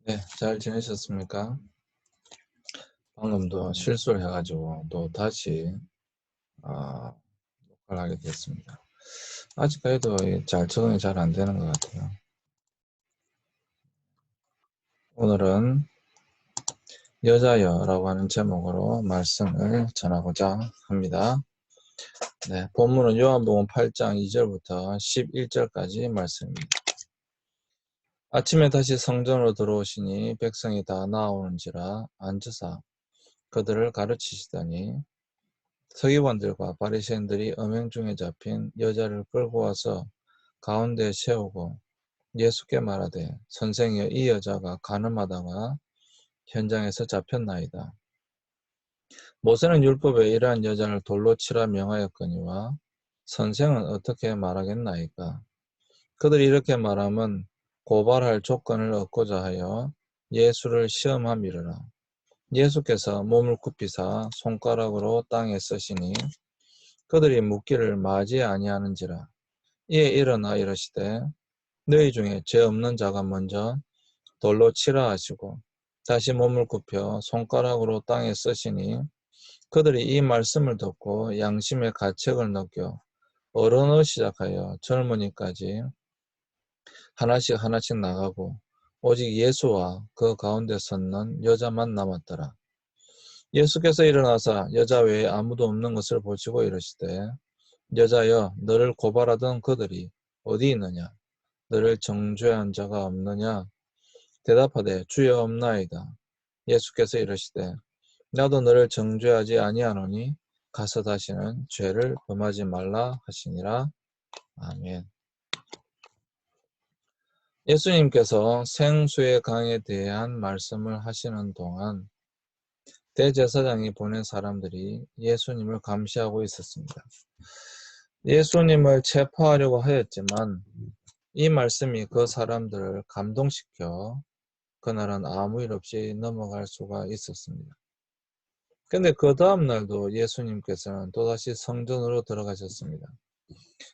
네, 잘 지내셨습니까? 방금도 실수를 해가지고 또 다시 녹화를 하게 됐습니다. 아직까지도 잘 적응이 잘 안 되는 것 같아요. 오늘은 여자여라고 하는 제목으로 말씀을 전하고자 합니다. 네, 본문은 요한복음 8장 2절부터 11절까지 말씀입니다. 아침에 다시 성전으로 들어오시니 백성이 다 나오는지라 앉으사 그들을 가르치시더니 서기관들과 바리새인들이 음행 중에 잡힌 여자를 끌고 와서 가운데에 세우고 예수께 말하되 선생이여 이 여자가 간음하다가 현장에서 잡혔나이다. 모세는 율법에 이러한 여자를 돌로 치라 명하였거니와 선생은 어떻게 말하겠나이까. 그들이 이렇게 말하면 고발할 조건을 얻고자 하여 예수를 시험함이러라. 예수께서 몸을 굽히사 손가락으로 땅에 쓰시니 그들이 묻기를 마지 아니하는지라. 이에 일어나 이르시되 너희 중에 죄 없는 자가 먼저 돌로 치라 하시고 다시 몸을 굽혀 손가락으로 땅에 쓰시니 그들이 이 말씀을 듣고 양심의 가책을 느껴 어른을 시작하여 젊은이까지 하나씩 하나씩 나가고 오직 예수와 그 가운데 섰는 여자만 남았더라. 예수께서 일어나사 여자 외에 아무도 없는 것을 보시고 이르시되 여자여 너를 고발하던 그들이 어디 있느냐? 너를 정죄한 자가 없느냐? 대답하되 주여 없나이다. 예수께서 이르시되 나도 너를 정죄하지 아니하노니 가서 다시는 죄를 범하지 말라 하시니라. 아멘. 예수님께서 생수의 강에 대한 말씀을 하시는 동안 대제사장이 보낸 사람들이 예수님을 감시하고 있었습니다. 예수님을 체포하려고 하였지만 이 말씀이 그 사람들을 감동시켜 그날은 아무 일 없이 넘어갈 수가 있었습니다. 근데 그 다음 날도 예수님께서는 또다시 성전으로 들어가셨습니다.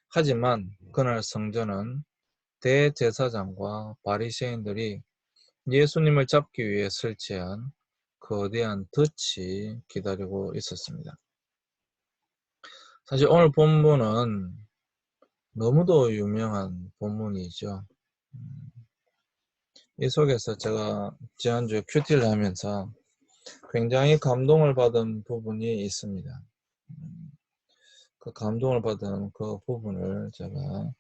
하지만 그날 성전은 대제사장과 바리새인들이 예수님을 잡기 위해 설치한 거대한 덫이 기다리고 있었습니다. 사실 오늘 본문은 너무도 유명한 본문이죠. 이 속에서 제가 지난주에 큐티를 하면서 굉장히 감동을 받은 부분이 있습니다. 그 감동을 받은 그 부분을 제가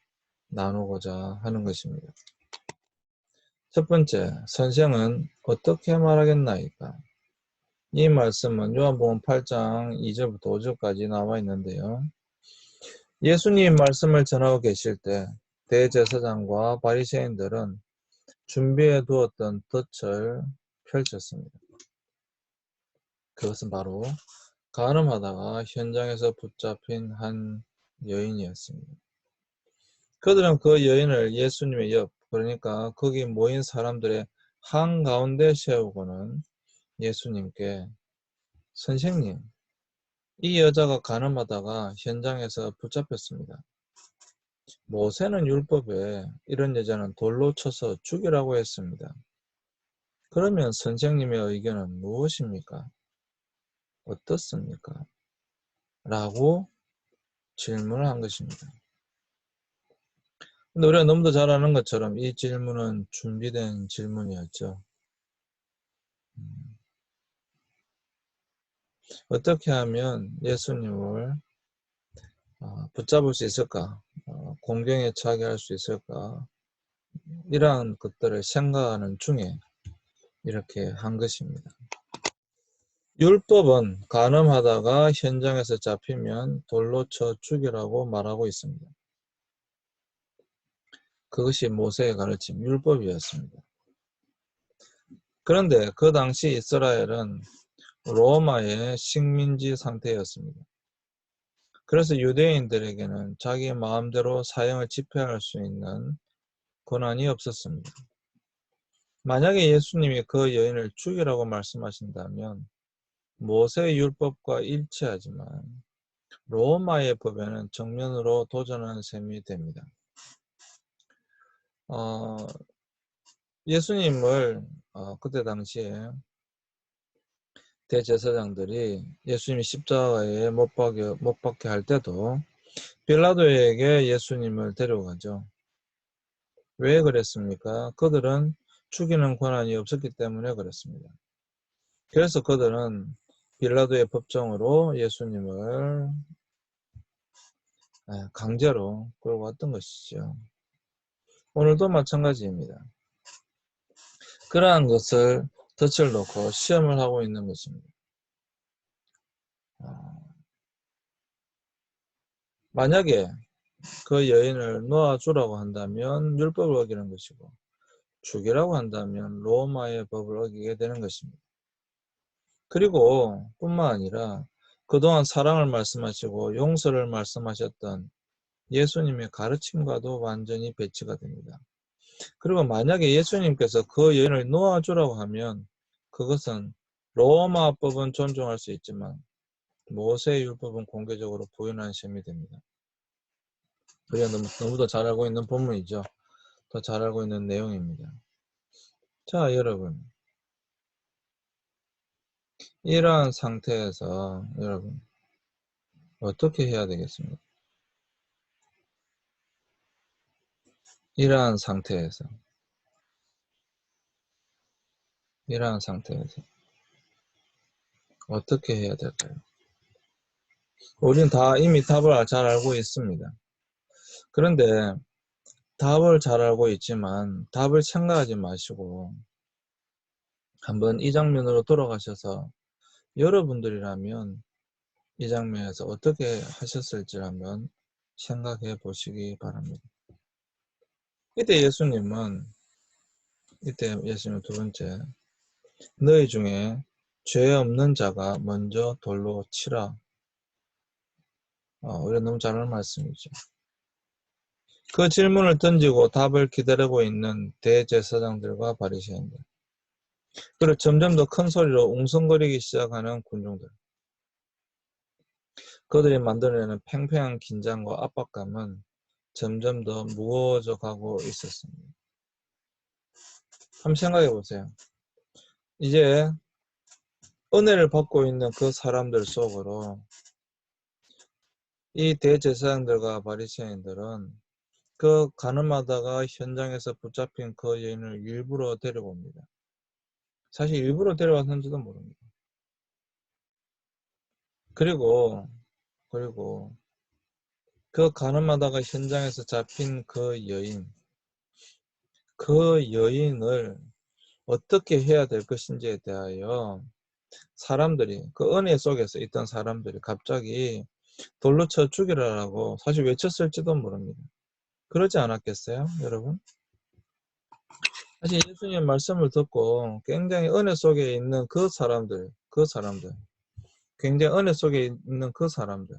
나누고자 하는 것입니다. 첫 번째, 선생은 어떻게 말하겠나이까? 이 말씀은 요한복음 8장 2절부터 5절까지 나와 있는데요. 예수님 말씀을 전하고 계실 때 대제사장과 바리새인들은 준비해 두었던 덫을 펼쳤습니다. 그것은 바로 간음하다가 현장에서 붙잡힌 한 여인이었습니다. 그들은 그 여인을 예수님의 옆, 그러니까 거기 모인 사람들의 한가운데 세우고는 예수님께 선생님, 이 여자가 간음하다가 현장에서 붙잡혔습니다. 모세는 율법에 이런 여자는 돌로 쳐서 죽이라고 했습니다. 그러면 선생님의 의견은 무엇입니까? 어떻습니까? 라고 질문을 한 것입니다. 근데 우리가 너무도 잘 아는 것처럼 이 질문은 준비된 질문이었죠. 어떻게 하면 예수님을 붙잡을 수 있을까? 공경에 처하게 할 수 있을까? 이러한 것들을 생각하는 중에 이렇게 한 것입니다. 율법은 간음하다가 현장에서 잡히면 돌로 쳐 죽이라고 말하고 있습니다. 그것이 모세의 가르침, 율법이었습니다. 그런데 그 당시 이스라엘은 로마의 식민지 상태였습니다. 그래서 유대인들에게는 자기 마음대로 사형을 집행할 수 있는 권한이 없었습니다. 만약에 예수님이 그 여인을 죽이라고 말씀하신다면 모세의 율법과 일치하지만 로마의 법에는 정면으로 도전하는 셈이 됩니다. 예수님을 그때 당시에 대제사장들이 예수님이 십자가에 못 박게 할 때도 빌라도에게 예수님을 데려가죠. 왜 그랬습니까? 그들은 죽이는 권한이 없었기 때문에 그랬습니다. 그래서 그들은 빌라도의 법정으로 예수님을 강제로 끌고 왔던 것이죠. 오늘도 마찬가지입니다. 그러한 것을 덫을 놓고 시험을 하고 있는 것입니다. 만약에 그 여인을 놓아주라고 한다면 율법을 어기는 것이고, 죽이라고 한다면 로마의 법을 어기게 되는 것입니다. 그리고 뿐만 아니라 그동안 사랑을 말씀하시고 용서를 말씀하셨던 예수님의 가르침과도 완전히 배치가 됩니다. 그리고 만약에 예수님께서 그 여인을 놓아주라고 하면 그것은 로마 법은 존중할 수 있지만 모세의 율법은 공개적으로 부인하는 셈이 됩니다. 우리가 너무도 잘 알고 있는 본문이죠. 더 잘 알고 있는 내용입니다. 자, 여러분. 이러한 상태에서 여러분 어떻게 해야 되겠습니까? 이러한 상태에서 어떻게 해야 될까요? 우리는 다 이미 답을 잘 알고 있습니다. 그런데 답을 잘 알고 있지만 답을 생각하지 마시고 한번 이 장면으로 돌아가셔서 여러분들이라면 이 장면에서 어떻게 하셨을지 한번 생각해 보시기 바랍니다. 이때 예수님은 두 번째, 너희 중에 죄 없는 자가 먼저 돌로 치라. 우리가 너무 잘 아는 말씀이죠. 그 질문을 던지고 답을 기다리고 있는 대제사장들과 바리새인들, 그리고 점점 더 큰 소리로 웅성거리기 시작하는 군중들, 그들이 만들어내는 팽팽한 긴장과 압박감은 점점 더 무거워져 가고 있었습니다. 한번 생각해 보세요. 이제 은혜를 받고 있는 그 사람들 속으로 이 대제사장들과 바리새인들은 그 가늠하다가 현장에서 붙잡힌 그 여인을 일부러 데려옵니다. 사실 일부러 데려왔는지도 모릅니다. 그리고 그 가늠하다가 현장에서 잡힌 그 여인을 어떻게 해야 될 것인지에 대하여 사람들이, 그 은혜 속에서 있던 사람들이 갑자기 돌로 쳐 죽이라고 사실 외쳤을지도 모릅니다. 그러지 않았겠어요, 여러분? 사실 예수님 말씀을 듣고 굉장히 은혜 속에 있는 그 사람들, 굉장히 은혜 속에 있는 그 사람들.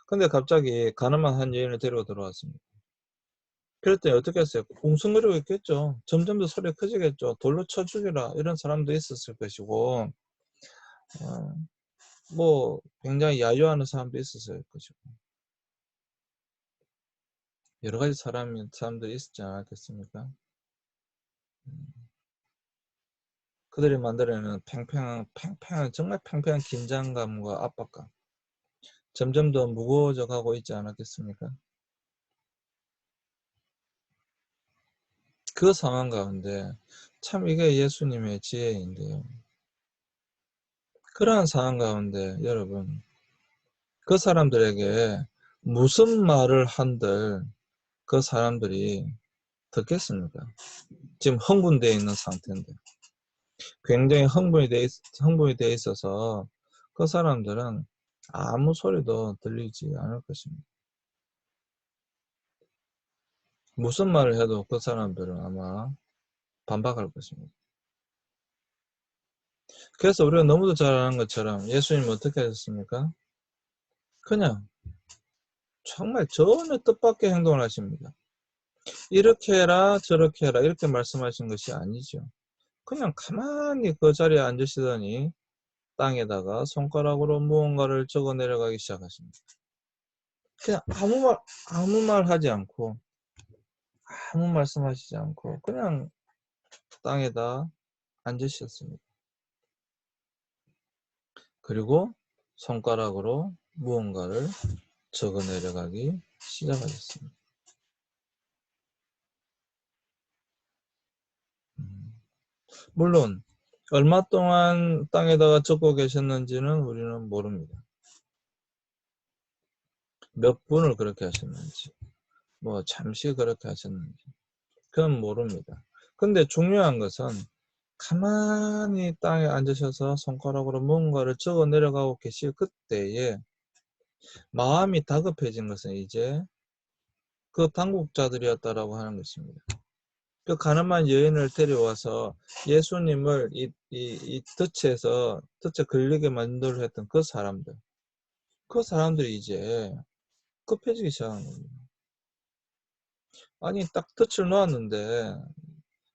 근데 갑자기 가늠한 한 여인을 데리고 들어왔습니다. 그랬더니 어떻게 했어요? 웅성거리고 있겠죠. 점점 더 소리가 커지겠죠. 돌로 쳐 죽이라 이런 사람도 있었을 것이고, 굉장히 야유하는 사람도 있었을 것이고, 여러 가지 사람들이 있었지 않았겠습니까? 그들이 만들어내는 정말 팽팽한 긴장감과 압박감, 점점 더 무거워져 가고 있지 않았겠습니까? 그 상황 가운데 참 이게 예수님의 지혜인데요. 그러한 상황 가운데 여러분, 그 사람들에게 무슨 말을 한들 그 사람들이 듣겠습니까? 지금 흥분되어 있는 상태인데, 굉장히 흥분이 돼 있어서 그 사람들은 아무 소리도 들리지 않을 것입니다. 무슨 말을 해도 그 사람들은 아마 반박할 것입니다. 그래서 우리가 너무도 잘 아는 것처럼 예수님은 어떻게 하셨습니까? 그냥 정말 전혀 뜻밖의 행동을 하십니다. 이렇게 해라 저렇게 해라 이렇게 말씀하신 것이 아니죠. 그냥 가만히 그 자리에 앉으시더니 땅에다가 손가락으로 무언가를 적어 내려가기 시작하십니다. 그냥 아무 말 하지 않고 아무 말씀하시지 않고 그냥 땅에다 앉으셨습니다. 그리고 손가락으로 무언가를 적어 내려가기 시작하셨습니다. 물론 얼마 동안 땅에다가 적고 계셨는지는 우리는 모릅니다. 몇 분을 그렇게 하셨는지, 뭐 잠시 그렇게 하셨는지 그건 모릅니다. 근데 중요한 것은 가만히 땅에 앉으셔서 손가락으로 뭔가를 적어 내려가고 계실 그때에 마음이 다급해진 것은 이제 그 당국자들이었다라고 하는 것입니다. 그 가늠한 여인을 데려와서 예수님을 이 덫에 걸리게 만들려 했던 그 사람들이 이제 급해지기 시작한 겁니다. 아니 딱 덫을 놓았는데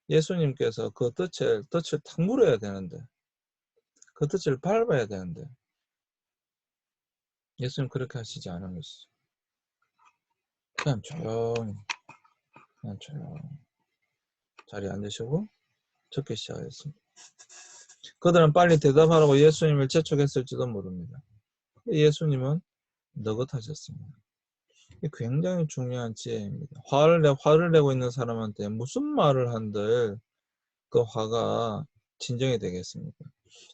예수님께서 그 덫을 탁 물어야 되는데 그 덫을 밟아야 되는데 예수님 그렇게 하시지 않은 것이죠. 그냥 조용히 자리에 앉으시고 적기 시작했습니다. 그들은 빨리 대답하라고 예수님을 재촉했을지도 모릅니다. 예수님은 너긋하셨습니다. 굉장히 중요한 지혜입니다. 화를 내고 있는 사람한테 무슨 말을 한들 그 화가 진정이 되겠습니까?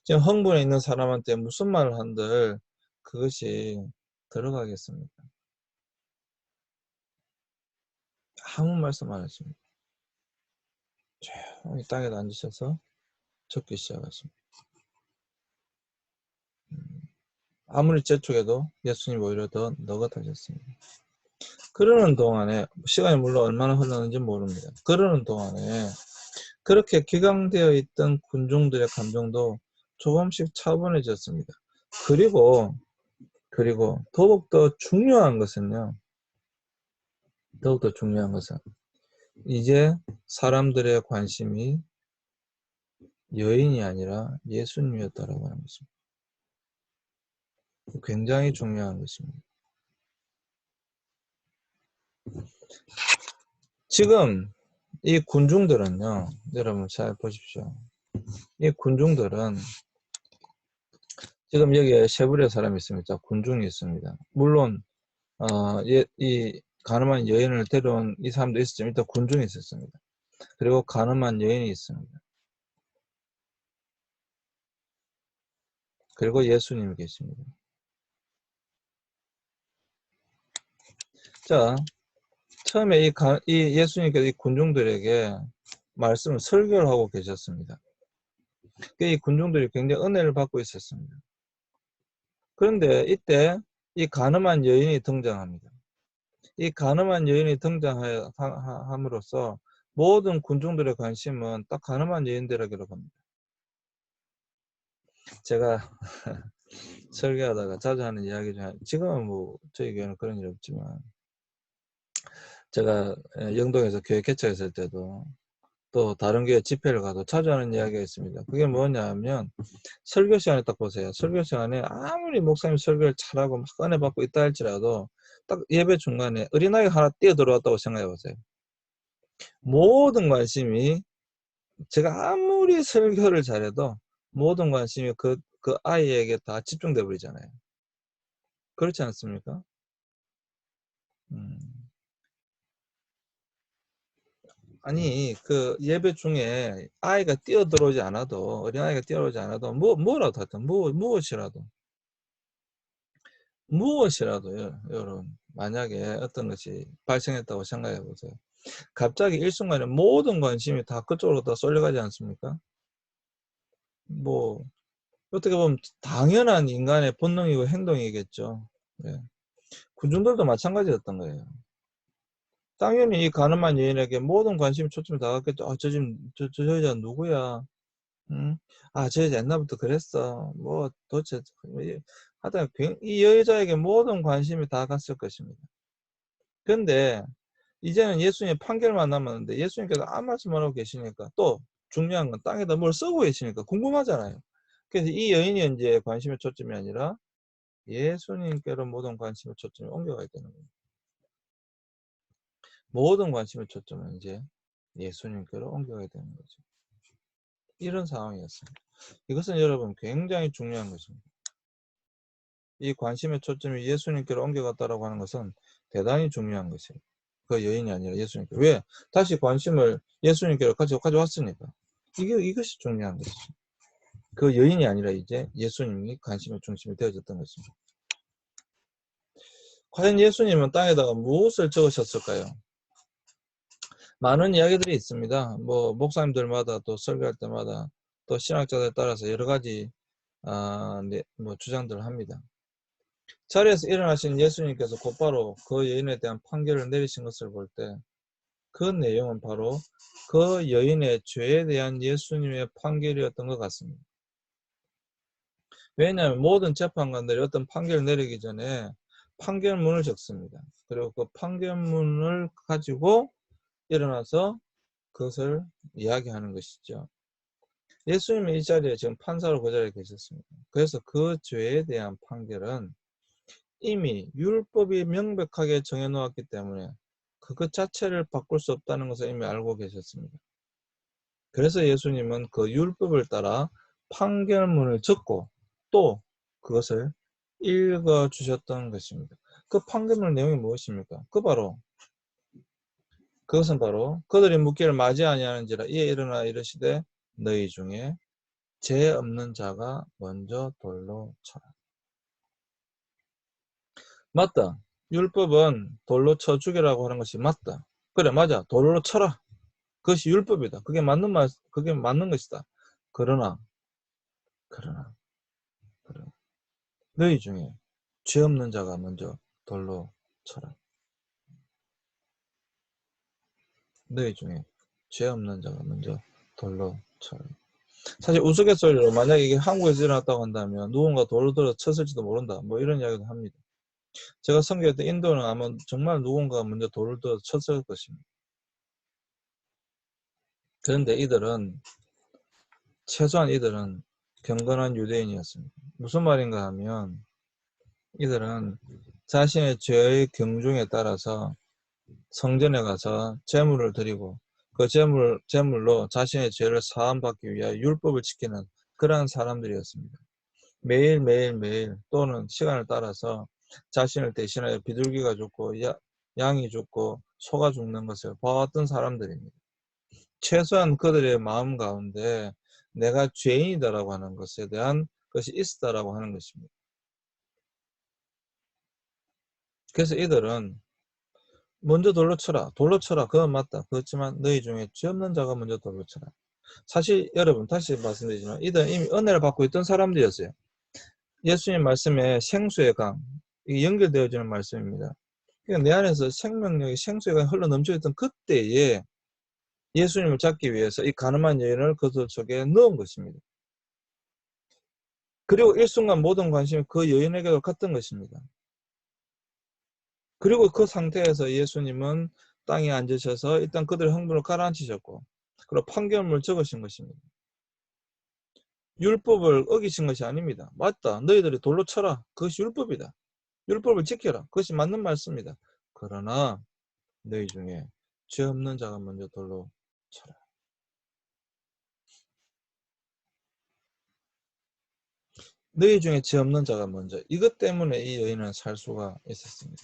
지금 흥분해 있는 사람한테 무슨 말을 한들 그것이 들어가겠습니까? 아무 말씀 안 하십니다. 조용히 땅에 앉으셔서 적기 시작하십니다. 아무리 재촉해도 예수님 오히려 더 너긋하셨습니다. 그러는 동안에 시간이 물론 얼마나 흘렀는지 모릅니다. 그러는 동안에 그렇게 기강되어 있던 군중들의 감정도 조금씩 차분해졌습니다. 그리고 더욱더 중요한 것은요. 이제 사람들의 관심이 여인이 아니라 예수님이었다라고 하는 것입니다. 굉장히 중요한 것입니다. 지금 이 군중들은요. 여러분 잘 보십시오. 이 군중들은 지금 여기에 세 부류의 사람이 있습니다. 군중이 있습니다. 물론 이 가늠한 여인을 데려온 이 사람도 있었지만 일단 군중이 있었습니다. 그리고 가늠한 여인이 있습니다. 그리고 예수님이 계십니다. 자, 처음에 이 예수님께서 이 군중들에게 말씀을 설교를 하고 계셨습니다. 이 군중들이 굉장히 은혜를 받고 있었습니다. 그런데 이때 이 가늠한 여인이 등장합니다. 이 가늠한 여인이 등장함으로써 모든 군중들의 관심은 딱 가늠한 여인들에게로 갑니다. 제가 설교하다가 자주 하는 이야기 중에 지금은 뭐 저희 교회는 그런 일 없지만 제가 영동에서 교회 개척했을 때도 또 다른 교회 집회를 가도 자주 하는 이야기가 있습니다. 그게 뭐냐면 설교 시간에 딱 보세요. 설교 시간에 아무리 목사님 설교를 잘하고 막 은혜 받고 있다 할지라도 딱 예배 중간에 어린아이가 하나 뛰어들어왔다고 생각해 보세요. 모든 관심이 제가 아무리 설교를 잘해도 모든 관심이 그 아이에게 다 집중돼 버리잖아요. 그렇지 않습니까? 아니 그 예배 중에 아이가 뛰어들어오지 않아도 어린아이가 뛰어오지 않아도 뭐라도 하여튼 무엇이라도요 여러분 만약에 어떤 것이 발생했다고 생각해 보세요. 갑자기 일순간에 모든 관심이 다 그쪽으로 다 쏠려가지 않습니까? 뭐 어떻게 보면 당연한 인간의 본능이고 행동이겠죠. 네. 군중들도 마찬가지였던 거예요. 당연히 이 가늠한 여인에게 모든 관심이 초점이 다 갔겠죠. 저 여자 누구야? 응? 저 여자 옛날부터 그랬어. 뭐 도대체 하여튼 이 여자에게 모든 관심이 다 갔을 것입니다. 근데 이제는 예수님의 판결만 남았는데 예수님께서 아무 말씀 안 하고 계시니까 또 중요한 건 땅에다 뭘 쓰고 계시니까 궁금하잖아요. 그래서 이 여인이 이제 관심의 초점이 아니라 예수님께로 모든 관심의 초점이 옮겨가야 되는 거예요. 모든 관심의 초점은 이제 예수님께로 옮겨가야 되는 거죠. 이런 상황이었습니다. 이것은 여러분 굉장히 중요한 것입니다. 이 관심의 초점이 예수님께로 옮겨갔다라고 하는 것은 대단히 중요한 것이에요. 그 여인이 아니라 예수님께. 왜? 다시 관심을 예수님께로 가져왔으니까. 이것이 중요한 것이죠. 그 여인이 아니라 이제 예수님이 관심의 중심이 되어졌던 것입니다. 과연 예수님은 땅에다가 무엇을 적으셨을까요? 많은 이야기들이 있습니다. 뭐 목사님들마다 또 설교할 때마다 또 신학자들에 따라서 여러 가지 뭐 주장들을 합니다. 자리에서 일어나신 예수님께서 곧바로 그 여인에 대한 판결을 내리신 것을 볼 때 그 내용은 바로 그 여인의 죄에 대한 예수님의 판결이었던 것 같습니다. 왜냐하면 모든 재판관들이 어떤 판결을 내리기 전에 판결문을 적습니다. 그리고 그 판결문을 가지고 일어나서 그것을 이야기하는 것이죠. 예수님이 이 자리에 지금 판사로 그 자리에 계셨습니다. 그래서 그 죄에 대한 판결은 이미 율법이 명백하게 정해놓았기 때문에 그것 자체를 바꿀 수 없다는 것을 이미 알고 계셨습니다. 그래서 예수님은 그 율법을 따라 판결문을 적고 또 그것을 읽어주셨던 것입니다. 그 판결문 내용이 무엇입니까? 그것은 바로 그들이 묻기를 맞이 아니하는지라 이에 일어나 이르시되 너희 중에 죄 없는 자가 먼저 돌로 쳐라. 맞다. 율법은 돌로 쳐 죽이라고 하는 것이 맞다. 그래, 맞아. 돌로 쳐라. 그것이 율법이다. 그게 맞는 것이다. 그러나, 그러나, 너희 중에 죄 없는 자가 먼저 돌로 쳐라. 너희 중에 죄 없는 자가 먼저 돌로 쳐라. 사실 우스갯소리로 만약에 이게 한국에서 일어났다고 한다면 누군가 돌로 들어 쳤을지도 모른다. 뭐 이런 이야기도 합니다. 제가 선교할 때 인도는 아마 정말 누군가 먼저 돌을 들어 쳤을 것입니다. 그런데 최소한 이들은 경건한 유대인이었습니다. 무슨 말인가 하면 이들은 자신의 죄의 경중에 따라서 성전에 가서 제물을 드리고 그 제물로 자신의 죄를 사함받기 위하여 율법을 지키는 그러한 사람들이었습니다. 매일 또는 시간을 따라서 자신을 대신하여 비둘기가 죽고 양이 죽고 소가 죽는 것을 봐왔던 사람들입니다. 최소한 그들의 마음 가운데 내가 죄인이다라고 하는 것에 대한 것이 있었다라고 하는 것입니다. 그래서 이들은 먼저 돌로 쳐라. 그건 맞다. 그렇지만 너희 중에 죄 없는 자가 먼저 돌로 쳐라. 사실 여러분 다시 말씀드리지만 이들은 이미 은혜를 받고 있던 사람들이었어요. 예수님 말씀에 생수의 강, 이게 연결되어지는 말씀입니다. 그러니까 내 안에서 생명력이 생수의 강이 흘러 넘쳐있던 그때에 예수님을 잡기 위해서 이 가늠한 여인을 그들 속에 넣은 것입니다. 그리고 일순간 모든 관심이 그 여인에게로 갔던 것입니다. 그리고 그 상태에서 예수님은 땅에 앉으셔서 일단 그들의 흥분을 가라앉히셨고 그리고 판결문을 적으신 것입니다. 율법을 어기신 것이 아닙니다. 맞다. 너희들이 돌로 쳐라. 그것이 율법이다. 율법을 지켜라. 그것이 맞는 말씀이다. 그러나 너희 중에 죄 없는 자가 먼저 돌로 쳐라. 너희 중에 죄 없는 자가 먼저. 이것 때문에 이 여인은 살 수가 있었습니다.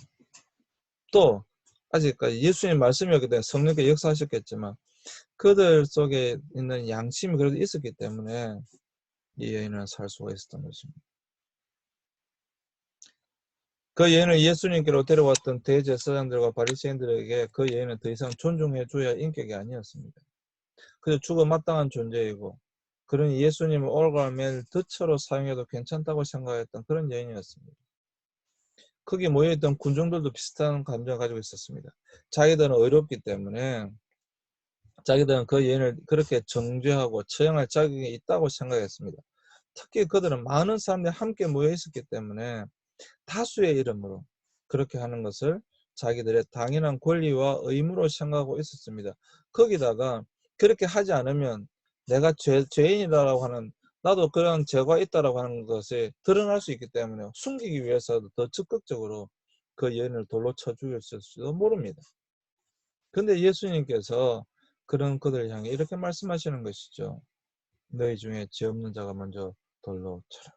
또 아직까지 예수님 말씀이었기 때문에 성령께 역사하셨겠지만 그들 속에 있는 양심이 그래도 있었기 때문에 이 여인은 살 수가 있었던 것입니다. 그 여인을 예수님께로 데려왔던 대제사장들과 바리새인들에게 그 여인은 더 이상 존중해 줘야 인격이 아니었습니다. 그저 죽어 마땅한 존재이고 그러니 예수님을 올가매를 덫으로 사용해도 괜찮다고 생각했던 그런 여인이었습니다. 거기 모여있던 군중들도 비슷한 감정을 가지고 있었습니다. 자기들은 의롭기 때문에 자기들은 그 여인을 그렇게 정죄하고 처형할 자격이 있다고 생각했습니다. 특히 그들은 많은 사람들이 함께 모여 있었기 때문에 다수의 이름으로 그렇게 하는 것을 자기들의 당연한 권리와 의무로 생각하고 있었습니다. 거기다가 그렇게 하지 않으면 내가 죄인이라고 하는 나도 그런 죄가 있다라고 하는 것에 드러날 수 있기 때문에 숨기기 위해서도 더 적극적으로 그 여인을 돌로 쳐 죽였을지도 모릅니다. 근데 예수님께서 그런 그들을 향해 이렇게 말씀하시는 것이죠. 너희 중에 죄 없는 자가 먼저 돌로 쳐라.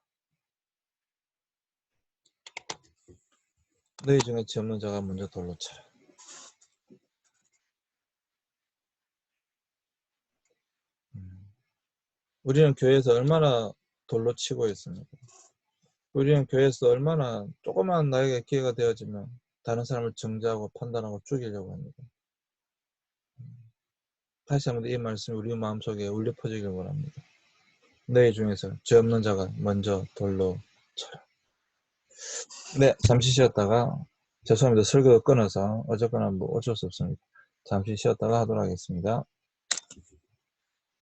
너희 중에 죄 없는 자가 먼저 돌로 쳐라. 우리는 교회에서 얼마나 돌로 치고 있습니까? 우리는 교회에서 얼마나 조그만 나에게 기회가 되어지면 다른 사람을 정죄하고 판단하고 죽이려고 합니다. 다시 한번 이 말씀이 우리 마음속에 울려 퍼지길 원합니다. 너희 중에서 죄 없는 자가 먼저 돌로 쳐라. 네, 잠시 쉬었다가 죄송합니다. 설교가 끊어서 어쨌거나 뭐 어쩔 수 없습니다. 잠시 쉬었다가 하도록 하겠습니다.